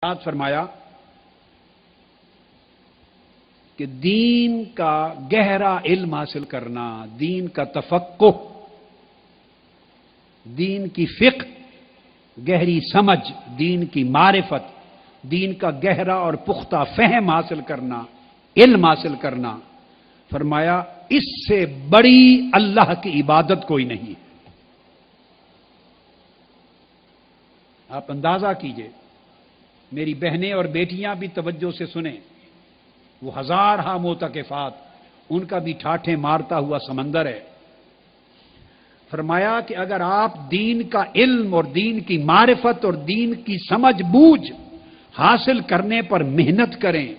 ارشاد فرمایا کہ دین کا گہرا علم حاصل کرنا، دین کا تفقہ، دین کی فقہ، گہری سمجھ، دین کی معرفت، دین کا گہرا اور پختہ فہم حاصل کرنا، علم حاصل کرنا، فرمایا اس سے بڑی اللہ کی عبادت کوئی نہیں۔ آپ اندازہ کیجئے، میری بہنیں اور بیٹیاں بھی توجہ سے سنیں، وہ ہزارہا معتکفات، ان کا بھی ٹھاٹھے مارتا ہوا سمندر ہے۔ فرمایا کہ اگر آپ دین کا علم اور دین کی معرفت اور دین کی سمجھ بوجھ حاصل کرنے پر محنت کریں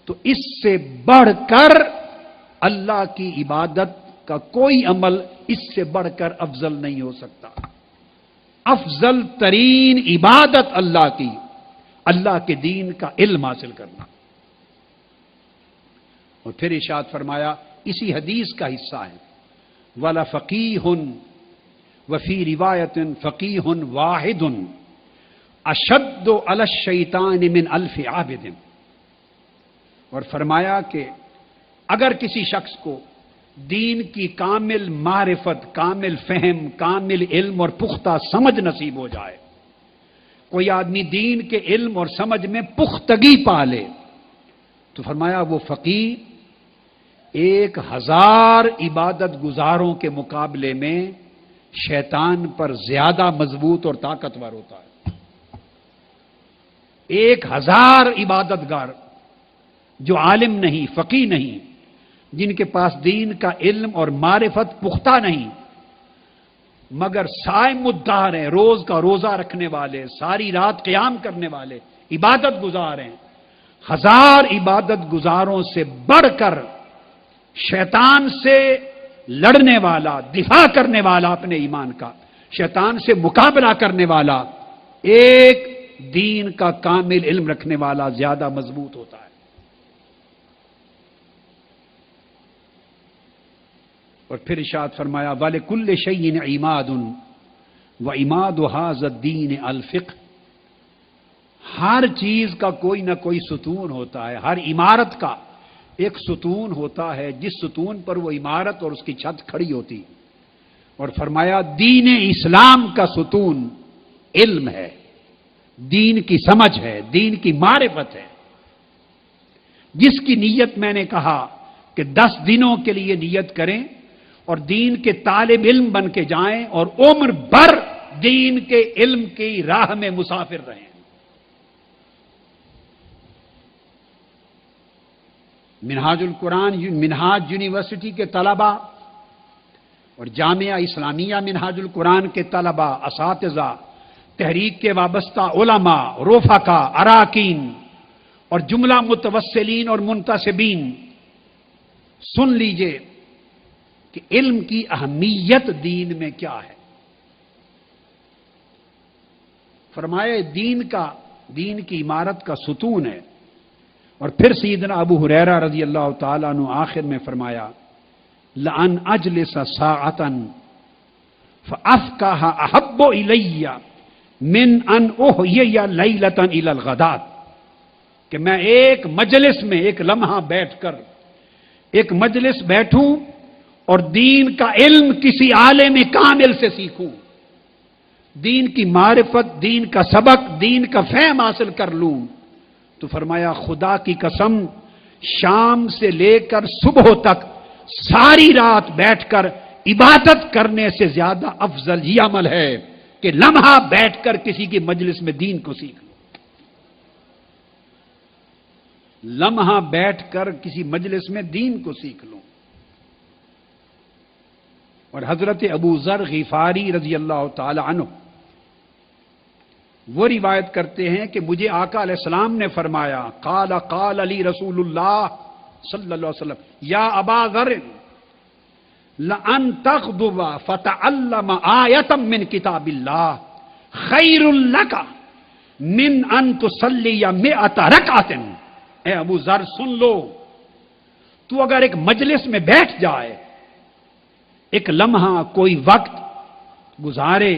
تو اس سے بڑھ کر اللہ کی عبادت کا کوئی عمل اس سے بڑھ کر افضل نہیں ہو سکتا۔ افضل ترین عبادت اللہ کی، اللہ کے دین کا علم حاصل کرنا۔ اور پھر ارشاد فرمایا، اسی حدیث کا حصہ ہے، وَلَفَقِيهٌ وَفِي رِوَایَةٍ فَقِيهٌ وَاحِدٌ أَشَدُّ عَلَى الشَّيْطَانِ مِنْ أَلْفِ عَابِدٍ۔ اور فرمایا کہ اگر کسی شخص کو دین کی کامل معرفت، کامل فہم، کامل علم اور پختہ سمجھ نصیب ہو جائے، کوئی آدمی دین کے علم اور سمجھ میں پختگی پا لے، تو فرمایا وہ فقیہ 1000 عبادت گزاروں کے مقابلے میں شیطان پر زیادہ مضبوط اور طاقتور ہوتا ہے۔ 1000 عبادت گار جو عالم نہیں، فقیہ نہیں، جن کے پاس دین کا علم اور معرفت پختہ نہیں، مگر صائم الدہر ہیں، روز کا روزہ رکھنے والے، ساری رات قیام کرنے والے، عبادت گزار ہیں، 1000 عبادت گزاروں سے بڑھ کر شیطان سے لڑنے والا، دفاع کرنے والا اپنے ایمان کا، شیطان سے مقابلہ کرنے والا، ایک دین کا کامل علم رکھنے والا زیادہ مضبوط ہوتا ہے۔ اور پھر ارشاد فرمایا، وَلِكُلِّ شَيْءٍ عِمَادٌ وَعِمَادُ هَذَا الدِّينِ الْفِقْهُ۔ ہر چیز کا کوئی نہ کوئی ستون ہوتا ہے، ہر عمارت کا ایک ستون ہوتا ہے جس ستون پر وہ عمارت اور اس کی چھت کھڑی ہوتی، اور فرمایا دین اسلام کا ستون علم ہے، دین کی سمجھ ہے، دین کی معرفت ہے، جس کی نیت میں نے کہا کہ 10 دنوں کے لیے نیت کریں اور دین کے طالب علم بن کے جائیں اور عمر بھر دین کے علم کی راہ میں مسافر رہیں۔ منہاج القرآن، منہاج یونیورسٹی کے طلباء اور جامعہ اسلامیہ منہاج القرآن کے طلباء، اساتذہ، تحریک کے وابستہ علماء، رفقا، اراکین اور جملہ متوسلین اور منتسبین، سن لیجئے کہ علم کی اہمیت دین میں کیا ہے۔ فرمائے دین کی عمارت کا ستون ہے۔ اور پھر سیدنا ابو ہریرہ رضی اللہ تعالیٰ عنہ آخر میں فرمایا، لَأَنْ أَجْلِسَ سَاعَةً فَأَفْقَهَ أَحَبُّ إِلَيَّ مِنْ أَنْ أُحْيِيَ لَيْلَةً إِلَى الْغَدَاةِ، کہ میں ایک مجلس میں ایک لمحہ بیٹھ کر ایک مجلس بیٹھوں اور دین کا علم کسی عالم کامل سے سیکھوں، دین کی معرفت، دین کا سبق، دین کا فہم حاصل کر لوں، تو فرمایا خدا کی قسم شام سے لے کر صبح تک ساری رات بیٹھ کر عبادت کرنے سے زیادہ افضل یہ عمل ہے کہ لمحہ بیٹھ کر کسی کی مجلس میں دین کو سیکھ لو۔ لمحہ بیٹھ کر کسی مجلس میں دین کو سیکھ لو۔ اور حضرت ابو ذر غفاری رضی اللہ تعالی عنہ وہ روایت کرتے ہیں کہ مجھے آقا علیہ السلام نے فرمایا، قال علی رسول اللہ صلی اللہ علیہ وسلم، یا ابا ذر لَأَن تَغْدُوَ فَتَعَلَّمَ آیَةً مِّن کتاب اللہ خَیْرٌ لَکَ مِّن أَن تُصَلِّیَ 100 رَکعَةٍ۔ اے ابو ذر سن لو، تو اگر ایک مجلس میں بیٹھ جائے، ایک لمحہ کوئی وقت گزارے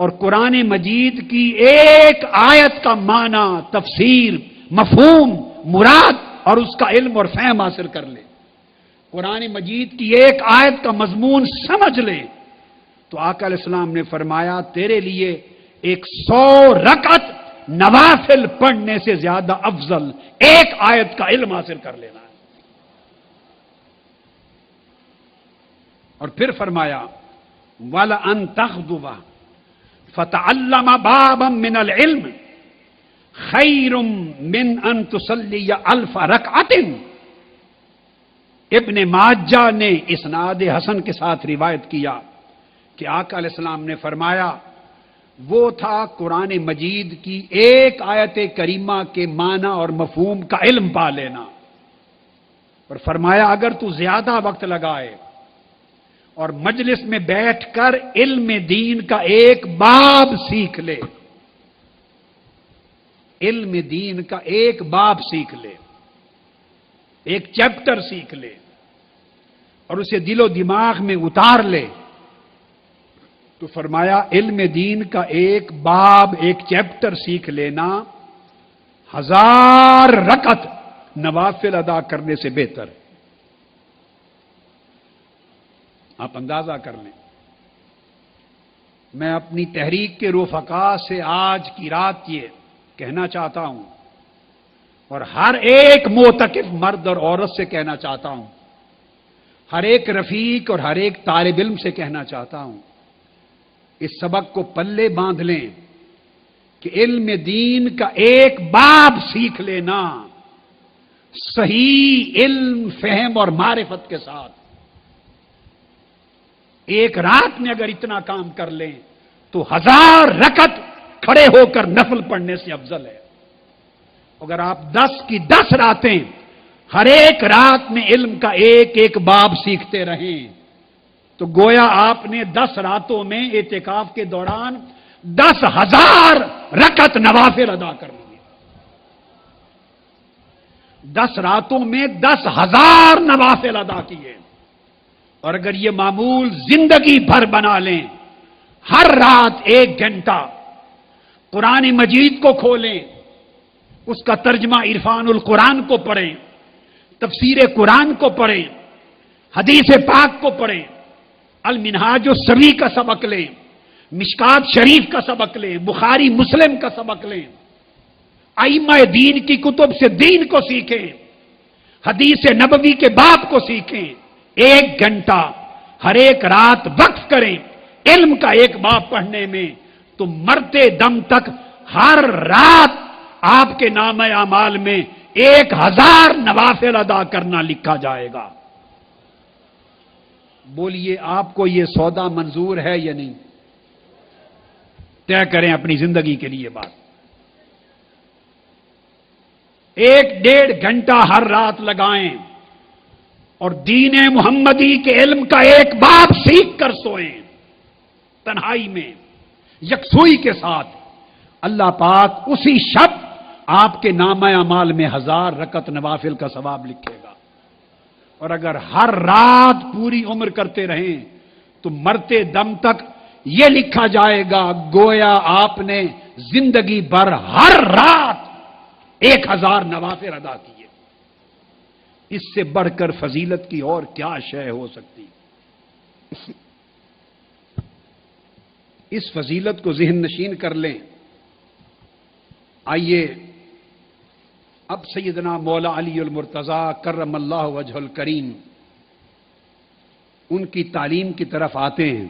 اور قرآن مجید کی ایک آیت کا معنی، تفسیر، مفہوم، مراد اور اس کا علم اور فہم حاصل کر لے، قرآن مجید کی ایک آیت کا مضمون سمجھ لے، تو آقا علیہ السلام نے فرمایا تیرے لیے 100 رکعت نوافل پڑھنے سے زیادہ افضل ایک آیت کا علم حاصل کر لینا ہے۔ اور پھر فرمایا وَلَأَن تَغْدُوَ فَتَعَلَّمَ بَابًا مِنَ الْعِلْمِ خَيْرٌ مِّنْ أَن تُصَلِّيَ أَلْفَ رَكْعَةٍ۔ ابن ماجہ نے اسناد حسن کے ساتھ روایت کیا کہ آقا علیہ السلام نے فرمایا وہ تھا قرآن مجید کی ایک آیت کریمہ کے معنی اور مفہوم کا علم پا لینا، اور فرمایا اگر تو زیادہ وقت لگائے اور مجلس میں بیٹھ کر علم دین کا ایک باب سیکھ لے، علم دین کا ایک باب سیکھ لے، ایک چیپٹر سیکھ لے اور اسے دل و دماغ میں اتار لے، تو فرمایا علم دین کا ایک باب، ایک چیپٹر سیکھ لینا 1000 رکعت نوافل ادا کرنے سے بہتر۔ آپ اندازہ کر لیں، میں اپنی تحریک کے رفقا سے آج کی رات یہ کہنا چاہتا ہوں، اور ہر ایک معتکف مرد اور عورت سے کہنا چاہتا ہوں، ہر ایک رفیق اور ہر ایک طالب علم سے کہنا چاہتا ہوں، اس سبق کو پلے باندھ لیں کہ علم دین کا ایک باب سیکھ لینا صحیح علم، فہم اور معرفت کے ساتھ ایک رات میں اگر اتنا کام کر لیں تو 1000 رکعت کھڑے ہو کر نفل پڑھنے سے افضل ہے۔ اگر آپ 10 کی 10 راتیں ہر ایک رات میں علم کا ایک ایک باب سیکھتے رہیں تو گویا آپ نے 10 راتوں میں اعتکاف کے دوران 10,000 رکعت نوافل ادا کر لیے۔ 10 راتوں میں 10,000 نوافل ادا کیے، اور اگر یہ معمول زندگی بھر بنا لیں، ہر رات 1 گھنٹہ قرآن مجید کو کھولیں، اس کا ترجمہ عرفان القرآن کو پڑھیں، تفسیر قرآن کو پڑھیں، حدیث پاک کو پڑھیں، المنہاج السوی کا سبق لیں، مشکات شریف کا سبق لیں، بخاری مسلم کا سبق لیں، ائمہ دین کی کتب سے دین کو سیکھیں، حدیث نبوی کے باب کو سیکھیں، 1 گھنٹہ ہر ایک رات وقف کریں علم کا ایک باب پڑھنے میں، تو مرتے دم تک ہر رات آپ کے نام اعمال میں 1000 نوافل ادا کرنا لکھا جائے گا۔ بولیے آپ کو یہ سودا منظور ہے یا نہیں؟ طے کریں اپنی زندگی کے لیے بات۔ 1-1.5 گھنٹہ ہر رات لگائیں اور دین محمدی کے علم کا ایک باب سیکھ کر سوئیں، تنہائی میں یکسوئی کے ساتھ۔ اللہ پاک اسی شب آپ کے نامہ اعمال میں 1000 رکعت نوافل کا ثواب لکھے گا، اور اگر ہر رات پوری عمر کرتے رہیں تو مرتے دم تک یہ لکھا جائے گا گویا آپ نے زندگی بھر ہر رات 1000 نوافل ادا کیے۔ اس سے بڑھ کر فضیلت کی اور کیا شے ہو سکتی؟ اس فضیلت کو ذہن نشین کر لیں۔ آئیے اب سیدنا مولا علی المرتضیٰ کرم اللہ وجہ الکریم ان کی تعلیم کی طرف آتے ہیں۔